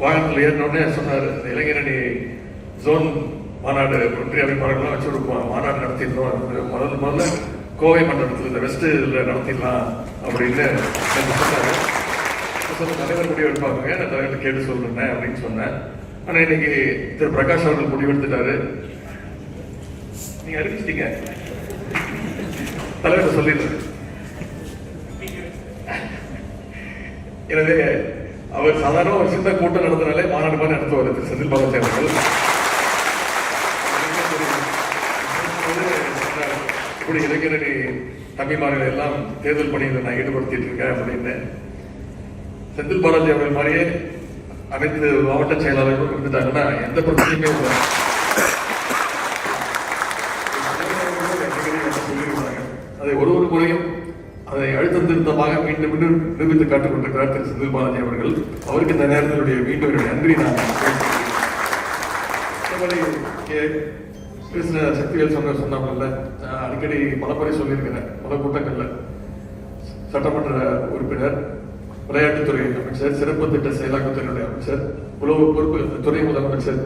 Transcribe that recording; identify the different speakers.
Speaker 1: வாகனத்தில் ஏறினோடனே சொன்னார், இந்த இளைஞரணி ஜோன் மாநாடு ஒன்றிய அமைப்பாளர்கள்லாம் வச்சு ஒரு மாநாடு நடத்திடணும், முதல்ல கோவை மண்டலத்தில் இந்த வெஸ்ட் இதில் நடத்திடலாம் அப்படின்னு சொன்னார். தலைவர் முடிவு எடுப்பாங்க, நான் தலைவர்கிட்ட கேட்டு சொல்றேன் அப்படின்னு சொன்னேன். ஆனால் இன்னைக்கு திரு பிரகாஷ் அவர்கள் முடிவெடுத்துட்டாரு. நீங்க அறிவிச்சிட்டீங்க, தலைவர் சொல்லிடுறாரு. எனவே அவர் சாதாரண ஒரு சின்ன கூட்டம் நடந்தனாலே மாநாடு மாதிரி நடத்துவார் திரு செந்தில் பாலாஜி அவர்கள். இப்படி இளைஞரணி தம்பிமார்கள் எல்லாம் தேர்தல் பணியில் நான் ஈடுபடுத்திட்டு இருக்கேன் அப்படின்னு செந்தில் பாலாஜி அவர்கள் மாதிரியே அனைத்து மாவட்ட செயலாளர்களும் இருந்துட்டாங்கன்னா எந்த பிரச்சனையுமே இல்லை. அதை ஒரு முறையும் அதை அழுத்தம் திருத்தமாக மீண்டும் மீண்டும் நிரூபித்து காட்டுக் கொண்டிருக்கிறார் திரு செந்தில் பாலாஜி அவர்கள். அவருக்கு இந்த நேரத்தினுடைய மீண்டும் நன்றி நான் பேசின சக்திவேல் சொன்னாங்கல்ல, அடிக்கடி பல முறை சொல்லியிருக்கிறேன் பல கூட்டங்கள்ல. சட்டமன்ற உறுப்பினர், விளையாட்டுத்துறை அமைச்சர், சிறப்பு திட்ட செயலாக்கத்துறையுடைய அமைச்சர், உளவு பொறுப்பு துறை முதலமைச்சர்